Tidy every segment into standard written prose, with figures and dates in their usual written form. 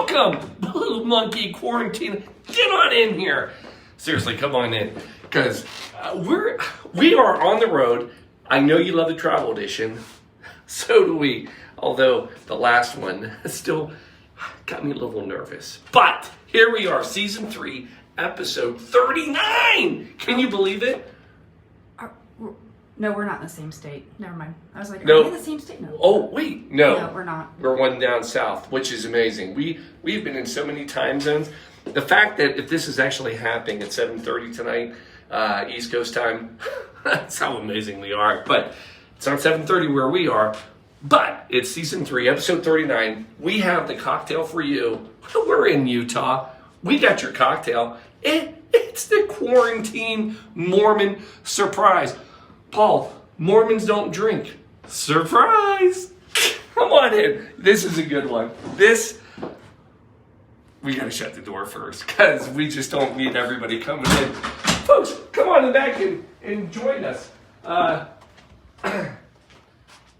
Welcome, little monkey quarantine. Get on in here. Seriously, come on in, because we are on the road. I know you love the travel edition. So do we. Although the last one still got me a little nervous. But here we are, season 3, episode 39. Can you believe it? No, we're not in the same state. Never mind. I was like, No. are we in the same state? No. Oh, wait, no. No, we're not. We're one down south, which is amazing. We've been in so many time zones. The fact that if this is actually happening at 7:30 tonight, East Coast time, that's how amazing we are. But it's not 7:30 where we are, but it's season 3, episode 39. We have the cocktail for you. We're in Utah. We got your cocktail. It's the quarantine Mormon surprise. Paul, Mormons don't drink. Surprise! Come on in. This is a good one. We gotta shut the door first, because we just don't need everybody coming in. Folks, come on in back and join us.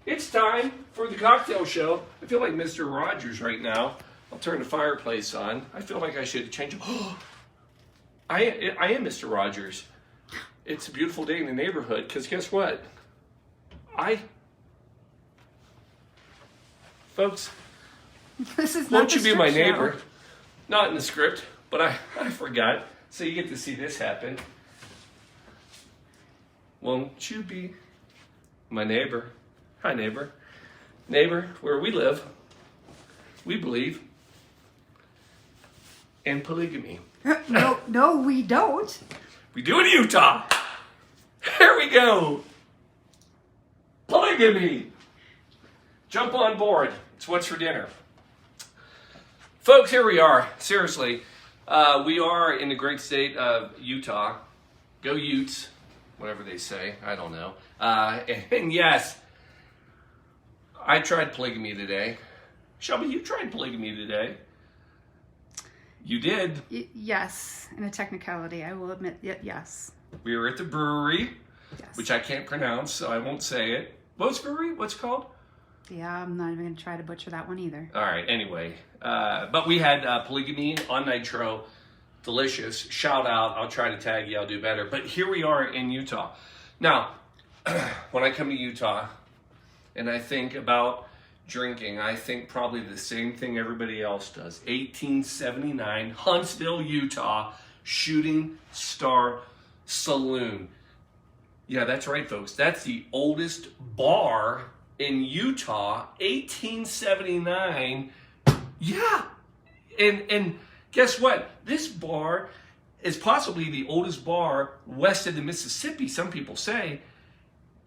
It's time for the cocktail show. I feel like Mr. Rogers right now. I'll turn the fireplace on. I feel like I should change. I am Mr. Rogers. It's a beautiful day in the neighborhood, because guess what? Folks, This is not won't you be my script show. neighbor? Not in the script, but I forgot. So you get to see this happen. Won't you be my neighbor? Hi, neighbor. Neighbor, where we live, we believe in polygamy. No, we don't. We do in Utah. Here we go. Polygamy. Jump on board. It's what's for dinner. Folks, here we are. Seriously, we are in the great state of Utah. Go Utes, whatever they say. I don't know. And yes, I tried polygamy today. Shelby, you tried polygamy today. You did. Yes, in a technicality, I will admit, yes. We were at the brewery, Yes. which I can't pronounce, so I won't say it. What's brewery? What's it called? Yeah, I'm not even going to try to butcher that one either. All right, anyway. But we had polygamy on nitro. Delicious. Shout out. I'll try to tag you. I'll do better. But here we are in Utah. Now, when I come to Utah and I think about drinking, I think probably the same thing everybody else does. 1879, Huntsville, Utah, Shooting Star Saloon. Yeah, that's right, folks. That's the oldest bar in Utah, 1879. Yeah. And guess what? This bar is possibly the oldest bar west of the Mississippi, some people say.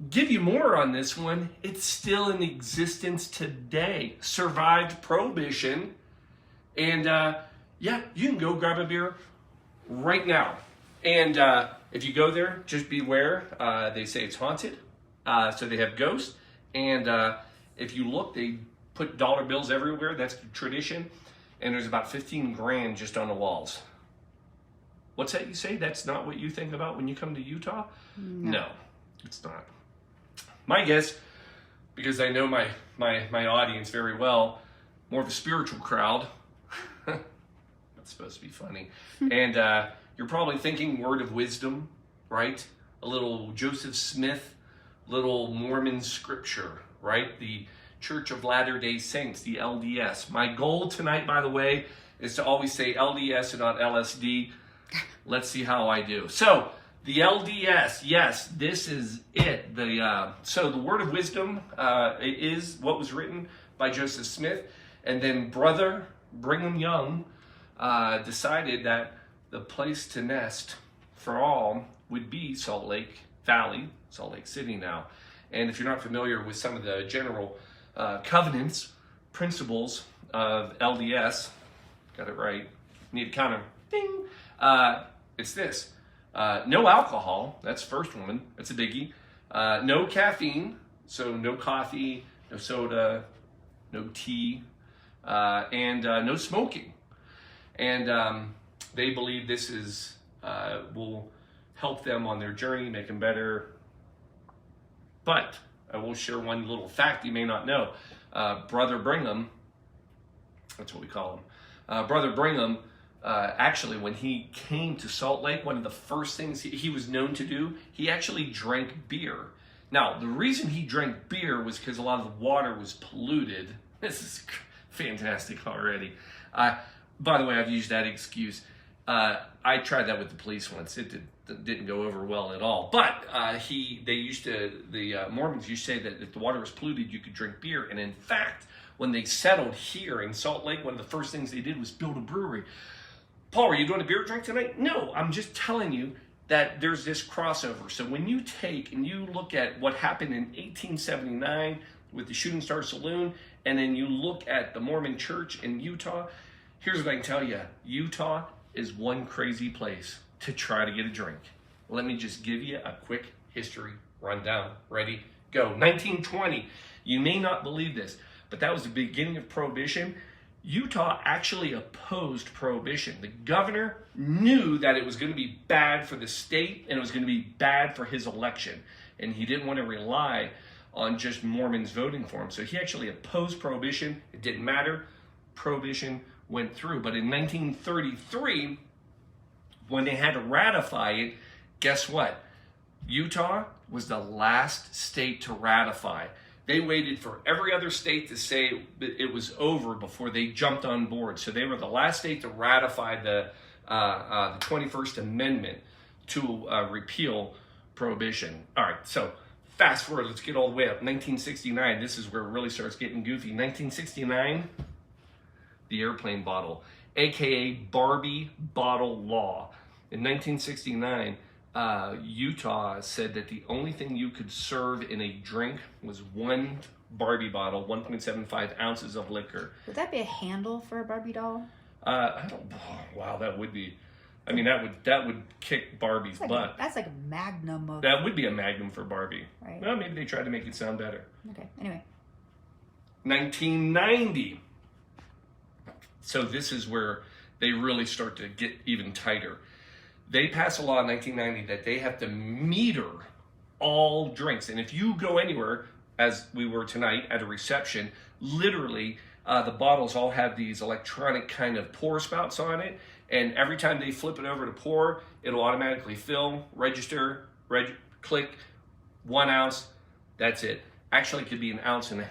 Give you more on this one. It's still in existence today. Survived Prohibition. And yeah, you can go grab a beer right now. And if you go there, just beware. They say it's haunted. So they have ghosts. And if you look, they put dollar bills everywhere. That's the tradition. And there's about 15 grand just on the walls. What's that you say? That's not what you think about when you come to Utah? No, it's not. My guess, because I know my audience very well, more of a spiritual crowd. That's supposed to be funny. And you're probably thinking word of wisdom, right? A little Joseph Smith, little Mormon scripture, right? The Church of Latter-day Saints, the LDS. My goal tonight, by the way, is to always say LDS and not LSD. Let's see how I do. So, the LDS, yes, this is it. So the word of wisdom is what was written by Joseph Smith. And then Brother Brigham Young decided that the place to nest for all would be Salt Lake Valley, Salt Lake City now. And if you're not familiar with some of the general covenants, principles of LDS, got it right, need to kind of ding, it's this. No alcohol, that's the first one, that's a biggie. No caffeine, so no coffee, no soda, no tea, and no smoking. And they believe this is will help them on their journey, make them better. But I will share one little fact you may not know. Brother Brigham, that's what we call him, Brother Brigham, actually, when he came to Salt Lake, one of the first things he was known to do, he actually drank beer. Now, the reason he drank beer was because a lot of the water was polluted. This is fantastic already. By the way, I've used that excuse. I tried that with the police once. It didn't go over well at all. But the Mormons used to say that if the water was polluted, you could drink beer. And in fact, when they settled here in Salt Lake, one of the first things they did was build a brewery. Paul, are you doing a beer drink tonight? No, I'm just telling you that there's this crossover. So when you take and you look at what happened in 1879 with the Shooting Star Saloon, and then you look at the Mormon Church in Utah, here's what I can tell you. Utah is one crazy place to try to get a drink. Let me just give you a quick history rundown. Ready? Go. 1920. You may not believe this, but that was the beginning of Prohibition. Utah actually opposed Prohibition. The governor knew that it was going to be bad for the state and it was going to be bad for his election. And he didn't want to rely on just Mormons voting for him. So he actually opposed Prohibition. It didn't matter. Prohibition went through. But in 1933, when they had to ratify it, guess what? Utah was the last state to ratify. They waited for every other state to say it was over before they jumped on board. So they were the last state to ratify the 21st Amendment to repeal Prohibition. All right, so fast forward, let's get all the way up. 1969, this is where it really starts getting goofy. 1969, the airplane bottle, aka Barbie Bottle Law. In 1969, Utah said that the only thing you could serve in a drink was one Barbie bottle, 1.75 ounces of liquor. Would that be a handle for a Barbie doll? I don't. Oh, wow, that would be. I mean, that would kick Barbie's butt. That's like a magnum of. That would be a magnum for Barbie. Right. Well, maybe they tried to make it sound better. Okay. Anyway. 1990. So this is where they really start to get even tighter. They pass a law in 1990 that they have to meter all drinks. And if you go anywhere, as we were tonight at a reception, literally the bottles all have these electronic kind of pour spouts on it. And every time they flip it over to pour, it'll automatically fill, register, click, 1 ounce, that's it. Actually, it could be 1.5 ounces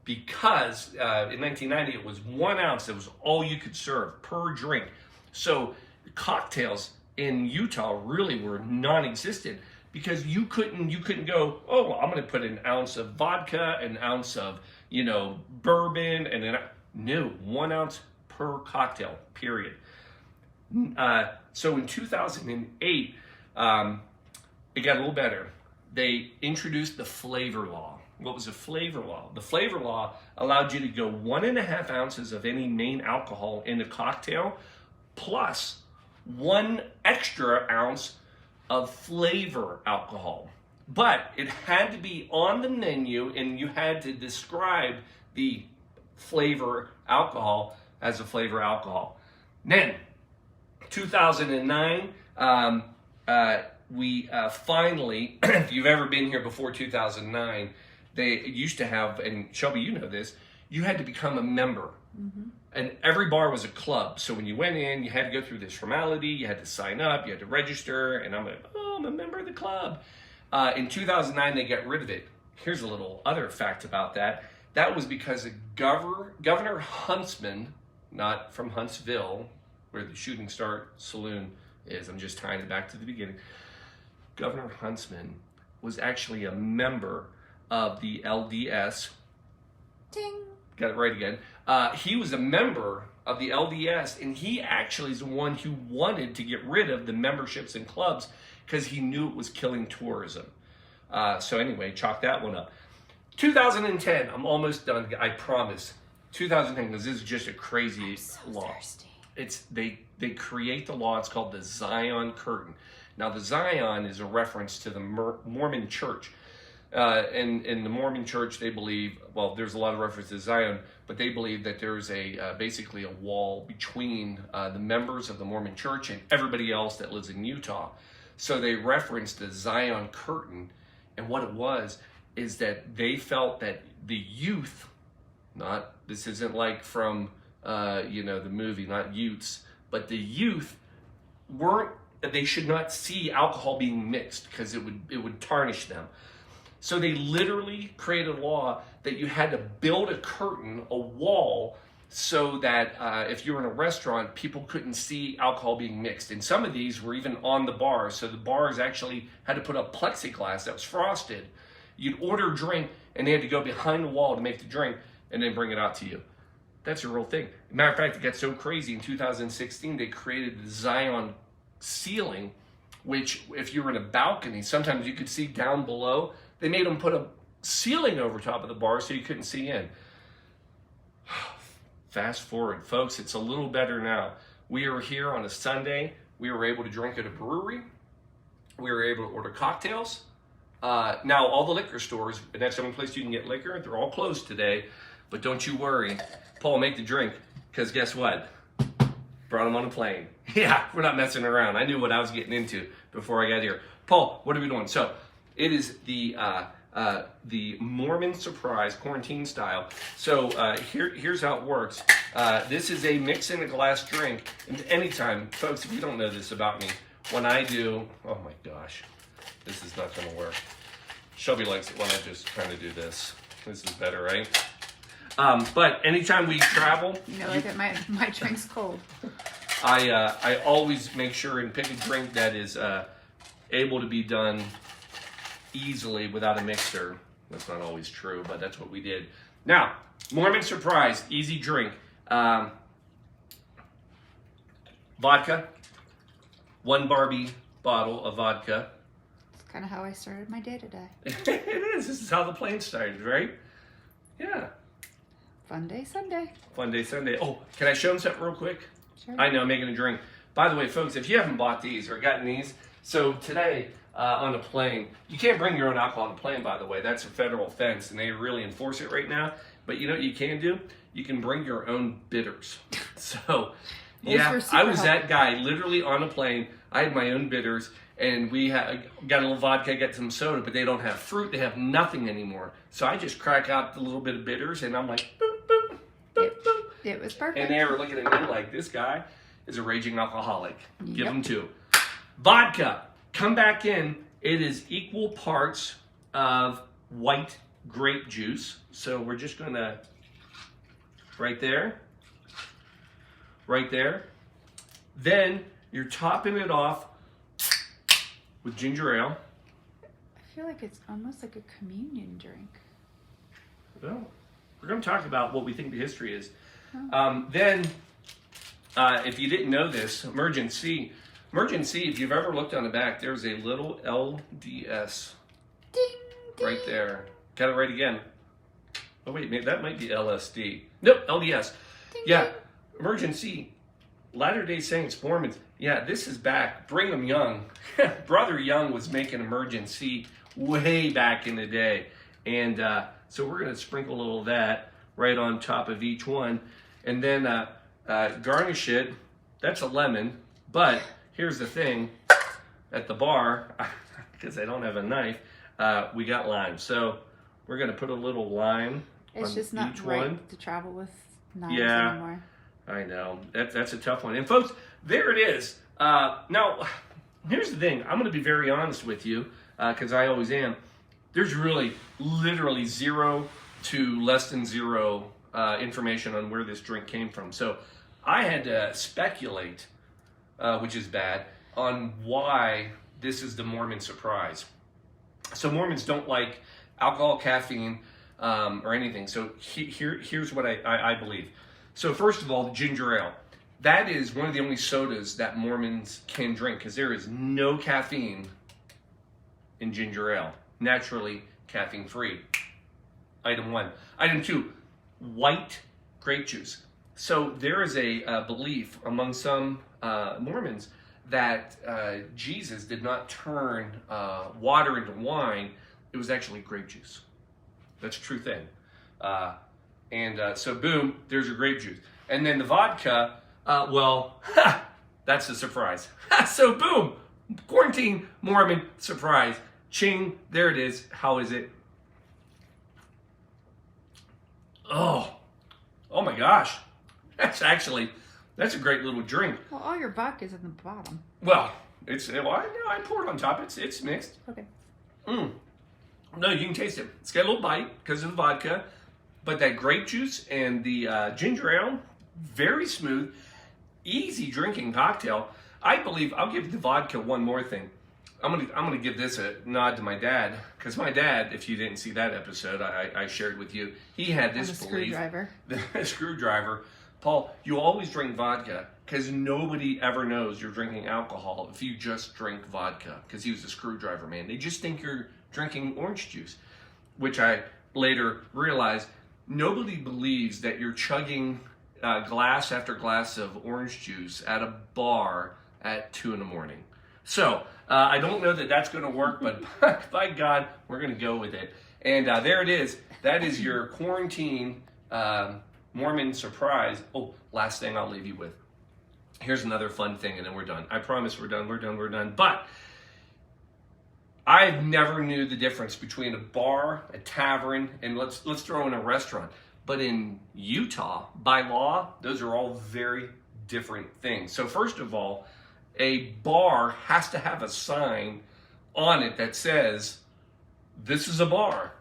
because in 1990 it was 1 ounce. That was all you could serve per drink. So cocktails in Utah really were non-existent because you couldn't go, oh, well, I'm going to put 1 ounce of vodka, 1 ounce of bourbon, and no, 1 ounce per cocktail, period. So in 2008, it got a little better. They introduced the flavor law. What was a flavor law? The flavor law allowed you to go 1.5 ounces of any main alcohol in a cocktail, plus 1 extra ounce of flavor alcohol. But it had to be on the menu and you had to describe the flavor alcohol as a flavor alcohol. Then, 2009, we finally, if you've ever been here before 2009, they used to have, and Shelby, you know this, you had to become a member. Mm-hmm. And every bar was a club. So when you went in, you had to go through this formality, you had to sign up, you had to register, and I'm like, oh, I'm a member of the club. In 2009, they got rid of it. Here's a little other fact about that. That was because Governor Huntsman, not from Huntsville, where the Shooting Star Saloon is, I'm just tying it back to the beginning. Governor Huntsman was actually a member of the LDS. Ding. Got it right again. He was a member of the LDS, and he actually is the one who wanted to get rid of the memberships and clubs because he knew it was killing tourism. So anyway, chalk that one up. 2010, I'm almost done, I promise. 2010, because this is just a crazy law. Thirsty. It's they create the law. It's called the Zion Curtain. Now, the Zion is a reference to the Mormon Church. In the Mormon Church, they believe, well, there's a lot of references to Zion, but they believe that there's basically a wall between the members of the Mormon Church and everybody else that lives in Utah. So they referenced the Zion Curtain, and what it was is that they felt that the youth, this isn't like from the movie, not Utes, but the youth they should not see alcohol being mixed because it would tarnish them. So they literally created a law that you had to build a curtain, a wall, so that if you were in a restaurant, people couldn't see alcohol being mixed. And some of these were even on the bars. So the bars actually had to put up plexiglass that was frosted. You'd order a drink, and they had to go behind the wall to make the drink and then bring it out to you. That's a real thing. Matter of fact, it got so crazy. In 2016, they created the Zion ceiling, which if you were in a balcony, sometimes you could see down below. They made them put a ceiling over top of the bar so you couldn't see in. Fast forward, folks, it's a little better now. We are here on a Sunday. We were able to drink at a brewery. We were able to order cocktails. Now, all the liquor stores, and that's the only place you can get liquor, they're all closed today. But don't you worry. Paul, make the drink, because guess what? Brought him on a plane. Yeah, we're not messing around. I knew what I was getting into before I got here. Paul, what are we doing? So, it is the Mormon surprise, quarantine style. So here's how it works. This is a mix in a glass drink. And anytime, folks, if you don't know this about me, when I do, oh my gosh, this is not going to work. Shelby likes it when I just kind of do this. This is better, right? But anytime we travel, that my drink's cold. I always make sure and pick a drink that is able to be done easily without a mixer. That's not always true, but that's what we did. Now, Mormon surprise, easy drink. Vodka, 1 Barbie bottle of vodka. It's kind of how I started my day today. It is. This is how the plane started, right? Yeah. Fun day Sunday. Fun day Sunday. Oh, can I show them something real quick? Sure. I know, I'm making a drink. By the way, folks, if you haven't bought these or gotten these, so today on a plane, you can't bring your own alcohol on a plane, by the way. That's a federal offense, and they really enforce it right now. But you know what you can do? You can bring your own bitters. So, yeah, I was that guy, literally on a plane. I had my own bitters, and we got a little vodka, got some soda, but they don't have fruit. They have nothing anymore. So I just crack out the little bit of bitters, and I'm like, boop, boop, boop, boop. It was perfect. And they were looking at me like, this guy is a raging alcoholic. Give him 2. Vodka. Come back in. It is equal parts of white grape juice. So we're just going to, right there. Then you're topping it off with ginger ale. I feel like it's almost like a communion drink. Well, we're going to talk about what we think the history is. Oh. Then, if you didn't know this, emergency, if you've ever looked on the back, there's a little LDS Ding, ding. right there. Got it right again. Oh, wait, maybe that might be LSD. Nope, LDS. Ding, Yeah, ding. emergency. Latter-day Saints, Mormons. Yeah, this is back. Brigham Young. Brother Young was making emergency way back in the day. And so we're going to sprinkle a little of that right on top of each one. And then garnish it. That's a lemon. But here's the thing. At the bar, because I don't have a knife, we got lime. So we're going to put a little lime It's on just not each right one. to travel with knives Yeah. anymore. I know. That's a tough one. And folks, there it is. Now, here's the thing. I'm going to be very honest with you, because I always am. There's really, literally 0 to less than 0 information on where this drink came from. So I had to speculate, which is bad, on why this is the Mormon surprise. So Mormons don't like alcohol, caffeine, or anything. So here's what I believe. So first of all, the ginger ale. That is one of the only sodas that Mormons can drink because there is no caffeine in ginger ale. Naturally caffeine-free. Item 1. Item 2, white grape juice. So there is a belief among some Mormons that Jesus did not turn water into wine. It was actually grape juice. That's a true thing. So boom, there's your grape juice. And then the vodka, that's a surprise. So boom, quarantine Mormon surprise. Ching, there it is. How is it? Oh my gosh. That's a great little drink. Well, all your vodka's in the bottom. Well, I poured on top. It's mixed. Okay. No, you can taste it. It's got a little bite because of the vodka, but that grape juice and the ginger ale, very smooth, easy drinking cocktail. I believe I'll give the vodka one more thing. I'm gonna give this a nod to my dad, because my dad, if you didn't see that episode, I shared with you, he had this belief. Screwdriver. The screwdriver. Paul, you always drink vodka because nobody ever knows you're drinking alcohol if you just drink vodka, because he was a screwdriver man. They just think you're drinking orange juice, which I later realized nobody believes that you're chugging glass after glass of orange juice at a bar at 2 a.m. So I don't know that that's going to work, but by God, we're going to go with it. And there it is. That is your quarantine Mormon surprise. Oh, last thing I'll leave you with. Here's another fun thing, and then we're done. I promise we're done. But I've never knew the difference between a bar, a tavern, and let's throw in a restaurant. But in Utah, by law, those are all very different things. So first of all, a bar has to have a sign on it that says, "This is a bar.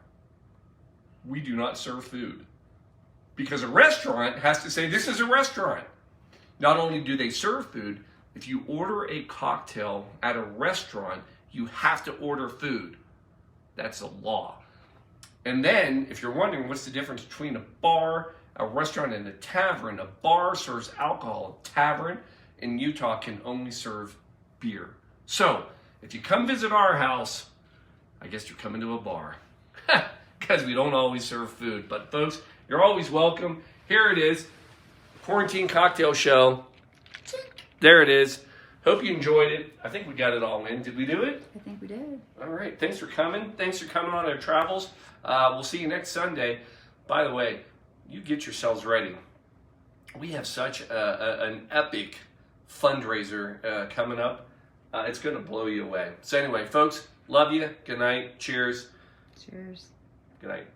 We do not serve food." Because a restaurant has to say, "This is a restaurant." Not only do they serve food, if you order a cocktail at a restaurant, you have to order food. That's a law. And then, if you're wondering what's the difference between a bar, a restaurant, and a tavern, a bar serves alcohol. A tavern in Utah can only serve beer. So, if you come visit our house, I guess you're coming to a bar. Because we don't always serve food. But folks, you're always welcome. Here it is. Quarantine Cocktail Show. There it is. Hope you enjoyed it. I think we got it all in. Did we do it? I think we did. All right. Thanks for coming. Thanks for coming on our travels. We'll see you next Sunday. By the way, you get yourselves ready. We have such an epic fundraiser coming up. It's going to blow you away. So anyway, folks, love you. Good night. Cheers. Cheers. Good night.